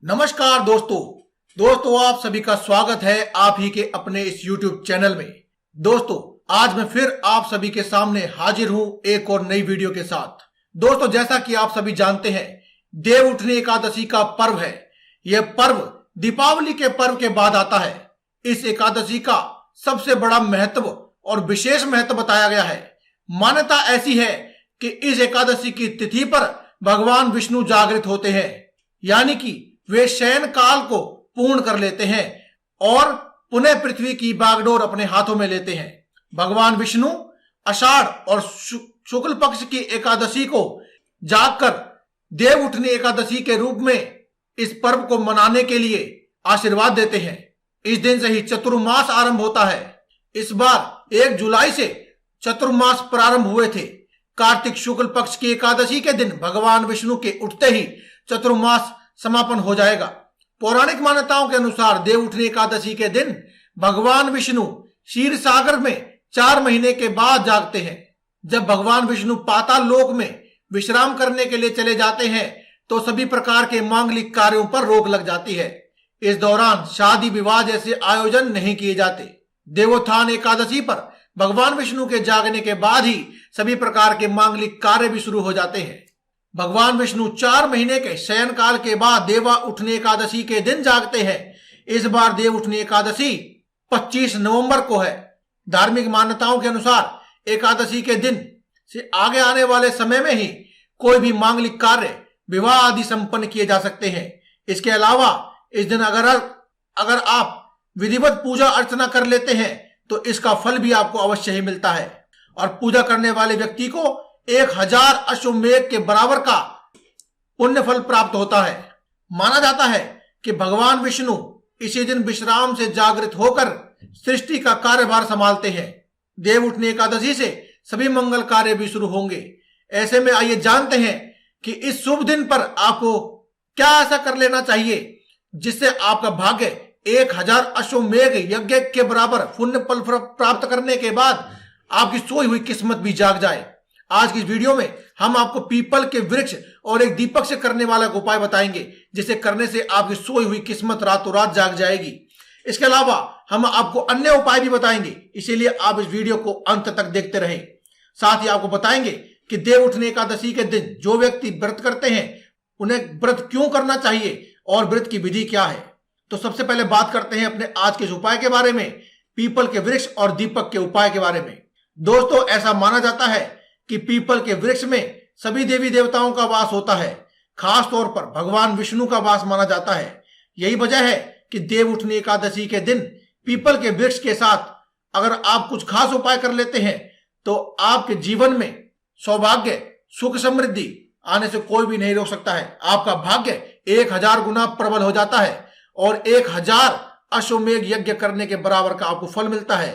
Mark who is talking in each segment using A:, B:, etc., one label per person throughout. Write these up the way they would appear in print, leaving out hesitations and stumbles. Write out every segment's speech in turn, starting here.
A: नमस्कार दोस्तों आप सभी का स्वागत है आप ही के अपने इस YouTube चैनल में। दोस्तों आज मैं फिर आप सभी के सामने हाजिर हूं एक और नई वीडियो के साथ। दोस्तों जैसा कि आप सभी जानते हैं देव उठनी एकादशी का पर्व है। यह पर्व दीपावली के पर्व के बाद आता है। इस एकादशी का सबसे बड़ा महत्व और विशेष महत्व बताया गया है। मान्यता ऐसी है कि इस एकादशी की तिथि पर भगवान विष्णु जागृत होते हैं, यानी कि वे शयन काल को पूर्ण कर लेते हैं और पुनः पृथ्वी की बागडोर अपने हाथों में लेते हैं। भगवान विष्णु आषाढ़ और शुक्ल पक्ष की एकादशी को जागकर देव उठनी एकादशी के रूप में इस पर्व को मनाने के लिए आशीर्वाद देते हैं। इस दिन से ही चतुर्मास आरंभ होता है। इस बार 1 जुलाई से चतुर्मास प्रारंभ हुए थे। कार्तिक शुक्ल पक्ष की एकादशी के दिन भगवान विष्णु के उठते ही चतुर्मास समापन हो जाएगा। पौराणिक मान्यताओं के अनुसार देव उठनी एकादशी के दिन भगवान विष्णु क्षीर सागर में 4 महीने के बाद जागते हैं। जब भगवान विष्णु पाताल लोक में विश्राम करने के लिए चले जाते हैं तो सभी प्रकार के मांगलिक कार्यों पर रोक लग जाती है। इस दौरान शादी विवाह जैसे आयोजन नहीं किए जाते। देवोत्थान एकादशी पर भगवान विष्णु के जागने के बाद ही सभी प्रकार के मांगलिक कार्य भी शुरू हो जाते हैं। भगवान विष्णु 4 महीने के शयन काल के बाद देवा उठनी एकादशी के दिन जागते हैं। इस बार देव उठनी एकादशी 25 नवंबर को है। धार्मिक मान्यताओं के अनुसार एकादशी के दिन से आगे आने वाले समय में ही कोई भी मांगलिक कार्य विवाह आदि संपन्न किए जा सकते हैं। इसके अलावा इस दिन अगर आप विधिवत पूजा अर्चना कर लेते हैं तो इसका फल भी आपको अवश्य ही मिलता है और पूजा करने वाले व्यक्ति को 1000 अश्वमेध के बराबर का पुण्य फल प्राप्त होता है। माना जाता है कि भगवान विष्णु इसी दिन विश्राम से जागृत होकर सृष्टि का कार्यभार संभालते हैं। देव उठनी एकादशी से सभी मंगल कार्य भी शुरू होंगे। ऐसे में आइए जानते हैं कि इस शुभ दिन पर आपको क्या ऐसा कर लेना चाहिए जिससे आपका भाग्य 1000 अश्वमेध यज्ञ के बराबर पुण्य फल प्राप्त करने के बाद आपकी सोई हुई किस्मत भी जाग जाए। आज की इस वीडियो में हम आपको पीपल के वृक्ष और एक दीपक से करने वाला उपाय बताएंगे जिसे करने से आपकी सोई हुई किस्मत रातों रात जाग जाएगी। इसके अलावा हम आपको अन्य उपाय भी बताएंगे, इसीलिए आप इस वीडियो को अंत तक देखते रहें। साथ ही आपको बताएंगे कि देव उठनी एकादशी के दिन जो व्यक्ति व्रत करते हैं उन्हें व्रत क्यों करना चाहिए और व्रत की विधि क्या है। तो सबसे पहले बात करते हैं अपने आज के इस उपाय के बारे में, पीपल के वृक्ष और दीपक के उपाय के बारे में। दोस्तों ऐसा माना जाता है कि पीपल के वृक्ष में सभी देवी देवताओं का वास होता है। खास तौर पर भगवान विष्णु का वास माना जाता है। यही वजह है कि देव उठनी एकादशी के दिन पीपल के वृक्ष के साथ अगर आप कुछ खास उपाय कर लेते हैं तो आपके जीवन में सौभाग्य सुख समृद्धि आने से कोई भी नहीं रोक सकता है। आपका भाग्य 1000 गुना प्रबल हो जाता है और 1000 अश्वमेध यज्ञ करने के बराबर का आपको फल मिलता है,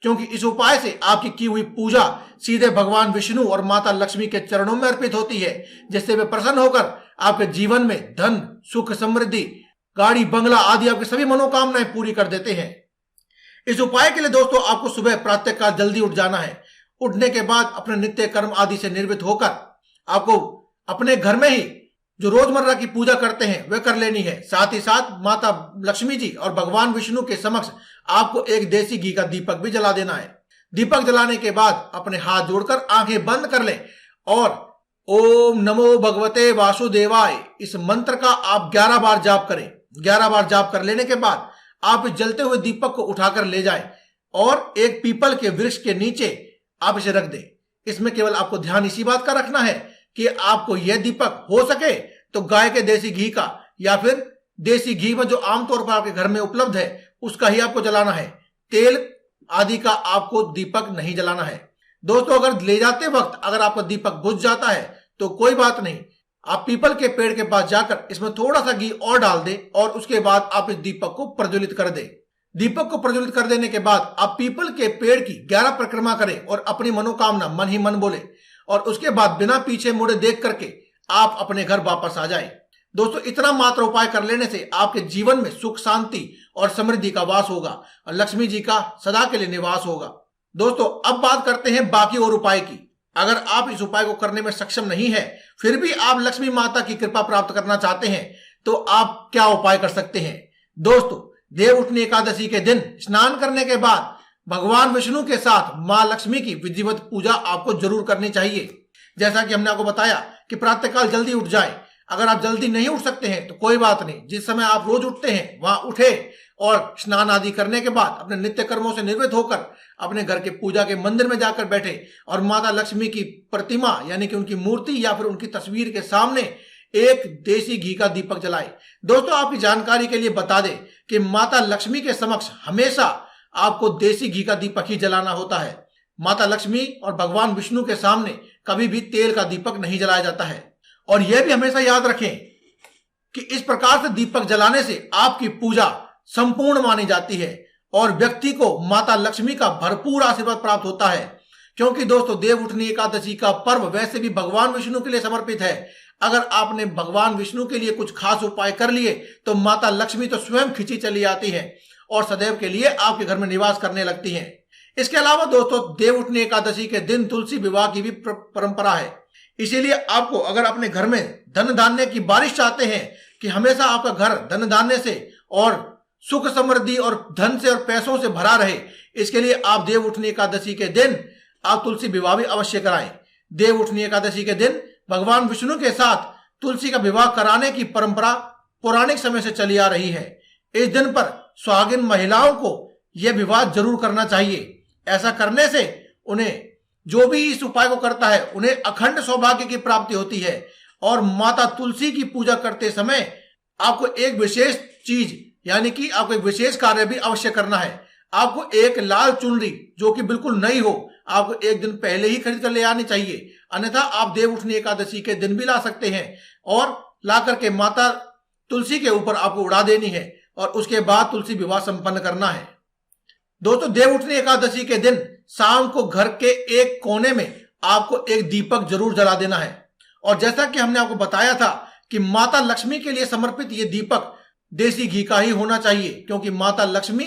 A: क्योंकि इस उपाय से आपकी की हुई पूजा सीधे भगवान विष्णु और माता लक्ष्मी के चरणों में अर्पित होती है, जिससे वे प्रसन्न होकर आपके जीवन में धन सुख समृद्धि गाड़ी बंगला आदि आपकी सभी मनोकामनाएं पूरी कर देते हैं। इस उपाय के लिए दोस्तों आपको सुबह प्रातःकाल जल्दी उठ जाना है। उठने के बाद अपने नित्य कर्म आदि से निर्वृत्त होकर आपको अपने घर में ही जो रोजमर्रा की पूजा करते हैं वह कर लेनी है। साथ ही साथ माता लक्ष्मी जी और भगवान विष्णु के समक्ष आपको एक देसी घी का दीपक भी जला देना है। दीपक जलाने के बाद अपने हाथ जोड़कर आंखें बंद कर लें और ओम नमो भगवते वासुदेवाय इस मंत्र का आप 11 बार जाप करें। 11 बार जाप कर लेने के बाद आप इस जलते हुए दीपक को उठाकर ले जाएं और एक पीपल के वृक्ष के नीचे आप इसे रख दें। इसमें केवल आपको ध्यान इसी बात का रखना है कि आपको यह दीपक हो सके तो गाय के देसी घी का या फिर देसी घी में जो आमतौर पर आपके घर में उपलब्ध है उसका ही आपको जलाना है। तेल आदि का आपको दीपक नहीं जलाना है। दोस्तों अगर ले जाते वक्त अगर आपका दीपक बुझ जाता है तो कोई बात नहीं, आप पीपल के पेड़ के पास जाकर इसमें थोड़ा सा घी और डाल दें और उसके बाद आप इस दीपक को प्रज्वलित कर दें। दीपक को प्रज्वलित कर देने के बाद आप पीपल के पेड़ की 11 परिक्रमा करें और अपनी मनोकामना मन ही मन बोले और उसके बाद बिना पीछे मुड़े देख करके आप अपने घर वापस आ जाएं। दोस्तों इतना मात्र उपाय कर लेने से आपके जीवन में सुख शांति और समृद्धि का वास होगा और लक्ष्मी जी का सदा के लिए निवास होगा। दोस्तों अब बात करते हैं बाकी और उपाय की। अगर आप इस उपाय को करने में सक्षम नहीं है फिर भी आप लक्ष्मी माता की कृपा प्राप्त करना चाहते हैं तो आप क्या उपाय कर सकते हैं। दोस्तों, देवउठनी एकादशी के दिन स्नान करने के बाद भगवान विष्णु के साथ मां लक्ष्मी की विधिवत पूजा आपको जरूर करनी चाहिए। जैसा कि हमने आपको बताया कि प्रातःकाल जल्दी उठ जाए। अगर आप जल्दी नहीं उठ सकते हैं तो कोई बात नहीं, जिस समय आप रोज उठते हैं वहां उठे और स्नान आदि करने के बाद अपने नित्य कर्मों से निवृत्त होकर अपने घर के पूजा के मंदिर में जाकर बैठे और माता लक्ष्मी की प्रतिमा यानी कि उनकी मूर्ति या फिर उनकी तस्वीर के सामने एक देसी घी का दीपक जलाएं। दोस्तों, आपकी जानकारी के लिए बता दें कि माता लक्ष्मी के समक्ष हमेशा आपको देसी घी का दीपक ही जलाना होता है। माता लक्ष्मी और भगवान विष्णु के सामने कभी भी तेल का दीपक नहीं जलाया जाता है। और यह भी हमेशा याद रखें कि इस प्रकार से दीपक जलाने से आपकी पूजा संपूर्ण मानी जाती है और व्यक्ति को माता लक्ष्मी का भरपूर आशीर्वाद प्राप्त होता है। क्योंकि दोस्तों, देवउठनी एकादशी का पर्व वैसे भी भगवान विष्णु के लिए समर्पित है। अगर आपने भगवान विष्णु के लिए कुछ खास उपाय कर लिए तो माता लक्ष्मी तो स्वयं खिंची चली आती है और सदैव के लिए आपके घर में निवास करने लगती हैं। इसके अलावा दोस्तों, देवउठनी एकादशी के दिन तुलसी विवाह की भी परंपरा है। इसीलिए आपको अगर अपने घर में धन धान्य की बारिश चाहते हैं कि हमेशा आपका घर धन धान्य से और सुख समृद्धि और धन से और पैसों से भरा रहे, इसके लिए आप देवउठनी एकादशी के दिन आप तुलसी विवाह भी अवश्य कराएं। देवउठनी एकादशी के दिन भगवान विष्णु के साथ तुलसी का विवाह कराने की परंपरा पौराणिक समय से चली आ रही है। इस दिन पर सुहागिन महिलाओं को यह विवाह जरूर करना चाहिए। ऐसा करने से उन्हें, जो भी इस उपाय को करता है, उन्हें अखंड सौभाग्य की प्राप्ति होती है। और माता तुलसी की पूजा करते समय आपको एक विशेष चीज यानी कि आपको एक विशेष कार्य भी अवश्य करना है। आपको एक लाल चुनरी जो कि बिल्कुल नई हो, आपको एक दिन पहले ही खरीद कर ले आनी चाहिए। अन्यथा आप देवउठनी एकादशी के दिन भी ला सकते हैं और ला करके माता तुलसी के ऊपर आपको उड़ा देनी है और उसके बाद तुलसी विवाह संपन्न करना है। दोस्तों, देवउठनी एकादशी के दिन शाम को घर के एक कोने में आपको एक दीपक जरूर जला देना है। और जैसा कि हमने आपको बताया था कि माता लक्ष्मी के लिए समर्पित ये दीपक देसी घी का ही होना चाहिए, क्योंकि माता लक्ष्मी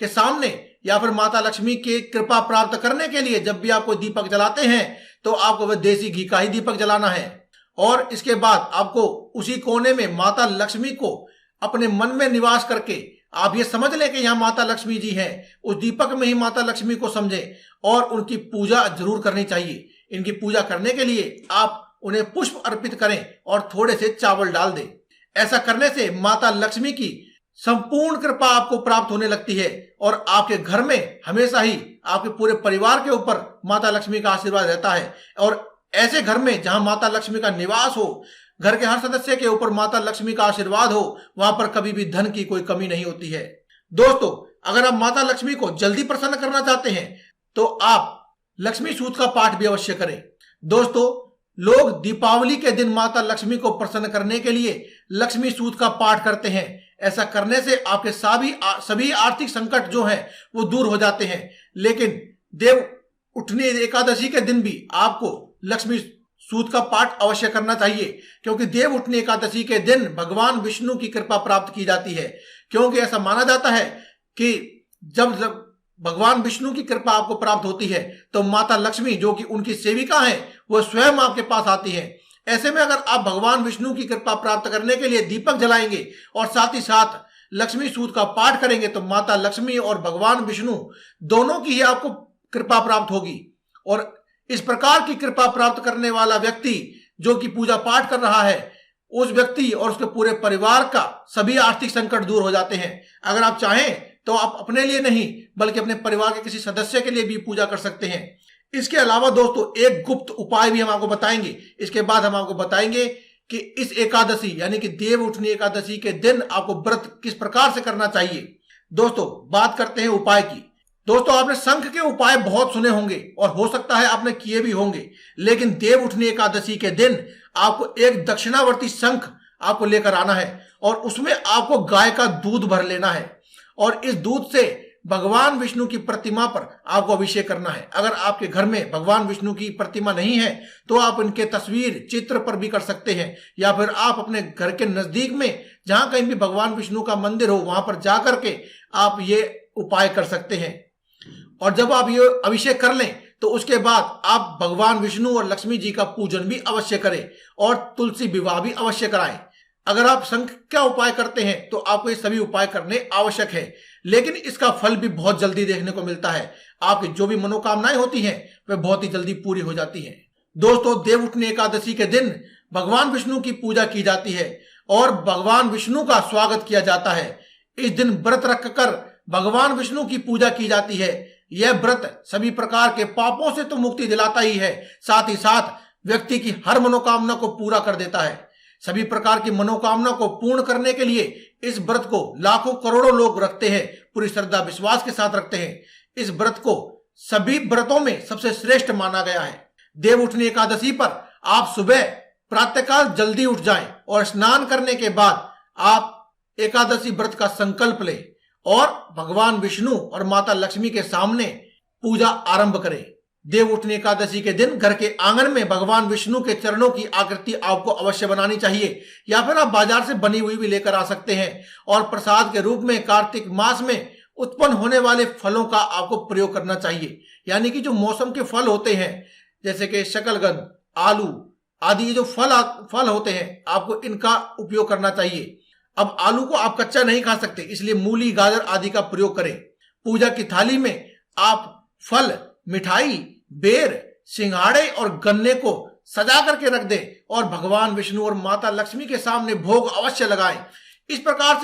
A: के सामने या फिर माता लक्ष्मी की कृपा प्राप्त करने के लिए जब भी आप कोई दीपक जलाते हैं तो आपको वह देसी घी का ही दीपक जलाना है। और इसके बाद आपको उसी कोने में माता लक्ष्मी को अपने मन में निवास करके आप ये समझ लें कि यहाँ माता लक्ष्मी जी हैं, उस दीपक में ही माता लक्ष्मी को समझें और उनकी पूजा जरूर करनी चाहिए। इनकी पूजा करने के लिए आप उन्हें पुष्प अर्पित करें और थोड़े से चावल डाल दें। ऐसा करने से माता लक्ष्मी की संपूर्ण कृपा आपको प्राप्त होने लगती है और आपके घर में हमेशा ही आपके पूरे परिवार के ऊपर माता लक्ष्मी का आशीर्वाद रहता है। और ऐसे घर में जहां माता लक्ष्मी का निवास हो, घर के हर सदस्य के ऊपर माता लक्ष्मी का आशीर्वाद हो, वहां पर कभी भी धन की कोई कमी नहीं होती है। दोस्तों, अगर आप माता लक्ष्मी को जल्दी प्रसन्न करना चाहते हैं तो आप लक्ष्मी सूक्त का पाठ भी अवश्य करें। दोस्तों, लोग दीपावली के दिन माता लक्ष्मी को प्रसन्न करने के लिए लक्ष्मी सूक्त का पाठ करते हैं। ऐसा करने से आपके सभी आर्थिक संकट जो हैं वो दूर हो जाते हैं। लेकिन देवउठनी एकादशी के दिन भी आपको लक्ष्मी सूक्त का पाठ अवश्य करना चाहिए, क्योंकि देवउठनी एकादशी के दिन भगवान विष्णु की कृपा प्राप्त की जाती है। क्योंकि ऐसा माना जाता है कि जब भगवान विष्णु की कृपा आपको प्राप्त होती है तो माता लक्ष्मी जो कि उनकी सेविका है वो स्वयं आपके पास आती है। ऐसे में अगर आप भगवान विष्णु की कृपा प्राप्त करने के लिए दीपक जलाएंगे और साथ ही साथ लक्ष्मी सूक्त का पाठ करेंगे तो माता लक्ष्मी और भगवान विष्णु दोनों की ही आपको कृपा प्राप्त होगी। और इस प्रकार की कृपा प्राप्त करने वाला व्यक्ति जो कि पूजा पाठ कर रहा है, उस व्यक्ति और उसके पूरे परिवार का सभी आर्थिक संकट दूर हो जाते हैं। अगर आप चाहें तो आप अपने लिए नहीं बल्कि अपने परिवार के किसी सदस्य के लिए भी पूजा कर सकते हैं। इसके अलावा दोस्तों, एक गुप्त उपाय भी हम आपको बताएंगे। इसके बाद हम आपको बताएंगे कि इस एकादशी यानी कि देवउठनी एकादशी के दिन आपको व्रत किस प्रकार से करना चाहिए। दोस्तों, बात करते हैं उपाय की। दोस्तों, आपने शंख के उपाय बहुत सुने होंगे और हो सकता है आपने किए भी होंगे, लेकिन देवउठनी एकादशी के दिन आपको एक दक्षिणावर्ती शंख आपको लेकर आना है और उसमें आपको गाय का दूध भर लेना है और इस दूध से भगवान विष्णु की प्रतिमा पर आपको अभिषेक करना है। अगर आपके घर में भगवान विष्णु की प्रतिमा नहीं है तो आप इनके तस्वीर चित्र पर भी कर सकते हैं, या फिर आप अपने घर के नजदीक में जहां कहीं भी भगवान विष्णु का मंदिर हो वहां पर जा करके आप ये उपाय कर सकते हैं। और जब आप ये अभिषेक कर लें तो उसके बाद आप भगवान विष्णु और लक्ष्मी जी का पूजन भी अवश्य करें और तुलसी विवाह भी अवश्य कराएं। अगर आप संख्या उपाय करते हैं तो आपको ये सभी उपाय करने आवश्यक है, लेकिन इसका फल भी बहुत जल्दी देखने को मिलता है। आपकी जो भी मनोकामनाएं होती हैं वे बहुत ही जल्दी पूरी हो जाती हैं। दोस्तों, देवउठनी एकादशी के दिन भगवान विष्णु की पूजा की जाती है और भगवान विष्णु का स्वागत किया जाता है। इस दिन व्रत रखकर भगवान विष्णु की पूजा की जाती है। यह व्रत सभी प्रकार के पापों से तो मुक्ति दिलाता ही है, साथ ही साथ व्यक्ति की हर मनोकामना को पूरा कर देता है। सभी प्रकार की मनोकामना को पूर्ण करने के लिए इस व्रत को लाखों करोड़ों लोग रखते हैं, पूरी श्रद्धा विश्वास के साथ रखते हैं। इस व्रत को सभी व्रतों में सबसे श्रेष्ठ माना गया है। देवउठनी एकादशी पर आप सुबह प्रातःकाल जल्दी उठ जाएं और स्नान करने के बाद आप एकादशी व्रत का संकल्प लें और भगवान विष्णु और माता लक्ष्मी के सामने पूजा आरंभ करें। देवउठनी एकादशी के दिन घर के आंगन में भगवान विष्णु के चरणों की आकृति आपको अवश्य बनानी चाहिए, या फिर आप बाजार से बनी हुई भी लेकर आ सकते हैं। और प्रसाद के रूप में कार्तिक मास में उत्पन्न होने वाले फलों का आपको प्रयोग करना चाहिए, यानी कि जो मौसम के फल होते हैं जैसे कि शकलगंध, आलू आदि, ये जो फल होते हैं आपको इनका उपयोग करना चाहिए। अब आलू को आप कच्चा नहीं खा सकते, इसलिए मूली, गाजर आदि का प्रयोग करें। पूजा की थाली में आप फल, मिठाई, बेर, सिंघाड़े और गन्ने को सजा करके रख दें और भगवान विष्णु और माता लक्ष्मी के सामने भोग अवश्य लगाएं। इस प्रकार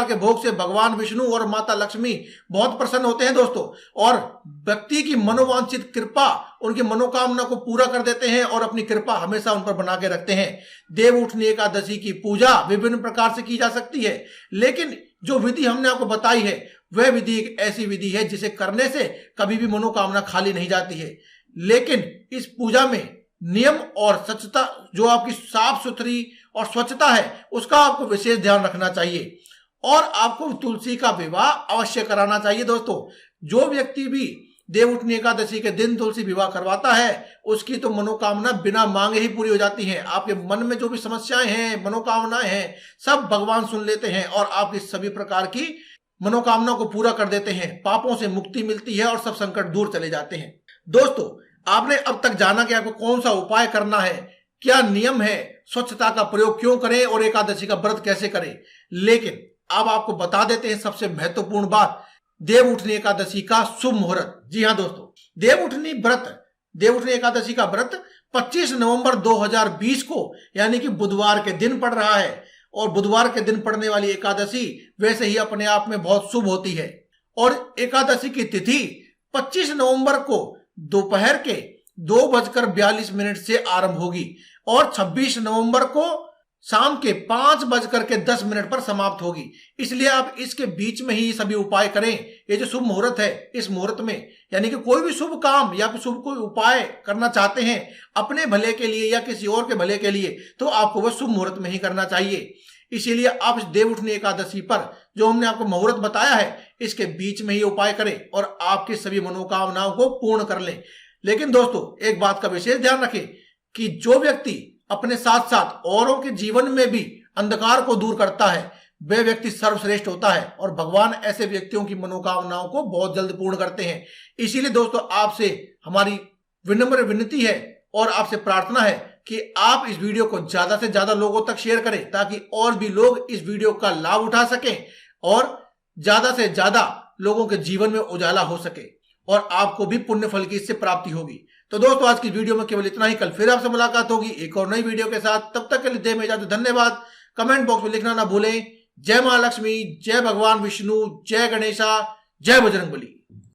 A: के भोग से भगवान विष्णु और माता लक्ष्मी बहुत प्रसन्न होते हैं दोस्तों, और व्यक्ति की मनोवांछित कृपा, उनकी मनोकामना को पूरा कर देते हैं और अपनी कृपा हमेशा उन पर बना के रखते हैं। देवउठनी एकादशी की पूजा विभिन्न प्रकार से की जा सकती है, लेकिन जो विधि हमने आपको बताई है वह विधि एक ऐसी विधि है जिसे करने से कभी भी मनोकामना खाली नहीं जाती है। लेकिन इस पूजा में नियम और स्वच्छता, जो आपकी साफ सुथरी और स्वच्छता है, उसका आपको विशेष ध्यान रखना चाहिए और आपको तुलसी का विवाह अवश्य कराना चाहिए। दोस्तों, जो व्यक्ति भी देवउठनी एकादशी के दिन तुलसी विवाह करवाता है उसकी तो मनोकामना बिना मांगे ही पूरी हो जाती है। आपके मन में जो भी समस्याएं हैं, मनोकामनाएं हैं, सब भगवान सुन लेते हैं और आपकी सभी प्रकार की मनोकामना को पूरा कर देते हैं। पापों से मुक्ति मिलती है और सब संकट दूर चले जाते हैं। दोस्तों, आपने अब तक जाना कि आपको कौन सा उपाय करना है, क्या नियम है, स्वच्छता का प्रयोग क्यों करें और एकादशी का व्रत कैसे करें। लेकिन अब आपको बता देते हैं सबसे महत्वपूर्ण बात, देवउठनी एकादशी का शुभ मुहूर्त। जी हाँ दोस्तों, देवउठनी एकादशी का व्रत 25 नवंबर 2020 को यानी कि बुधवार के दिन पड़ रहा है, और बुधवार के दिन पड़ने वाली एकादशी वैसे ही अपने आप में बहुत शुभ होती है। और एकादशी की तिथि 25 नवंबर को दोपहर के 2:42 से आरंभ होगी और 26 नवंबर को शाम के 5:10 पर समाप्त होगी। इसलिए आप इसके बीच में ही सभी उपाय करें। ये जो शुभ मुहूर्त है, इस मुहूर्त में यानी कि कोई भी शुभ काम या शुभ कोई उपाय करना चाहते हैं अपने भले के लिए या किसी और के भले के लिए, तो आपको वह शुभ मुहूर्त में ही करना चाहिए। इसीलिए आप इस देवउठनी एकादशी पर जो हमने आपको मुहूर्त बताया है, इसके बीच में ही उपाय करें और आपकी सभी मनोकामनाओं को पूर्ण कर लें। लेकिन दोस्तों, एक बात का विशेष ध्यान रखें कि जो व्यक्ति अपने साथ साथ औरों के जीवन में भी अंधकार को दूर करता है, वह व्यक्ति सर्वश्रेष्ठ होता है और भगवान ऐसे व्यक्तियों की मनोकामनाओं को बहुत जल्द पूर्ण करते हैं। इसीलिए दोस्तों, आपसे हमारी विनम्र विनती है और आपसे प्रार्थना है कि आप इस वीडियो को ज्यादा से ज्यादा लोगों तक शेयर करें, ताकि और भी लोग इस वीडियो का लाभ उठा सकें और ज्यादा से ज्यादा लोगों के जीवन में उजाला हो सके और आपको भी पुण्य फल की इससे प्राप्ति होगी। तो दोस्तों, आज की वीडियो में केवल इतना ही। कल फिर आपसे मुलाकात होगी एक और नई वीडियो के साथ। तब तक के लिए दें में इजाजत। धन्यवाद। कमेंट बॉक्स में लिखना ना भूलें। जय मां लक्ष्मी, जय भगवान विष्णु, जय गणेशा, जय बजरंगबली।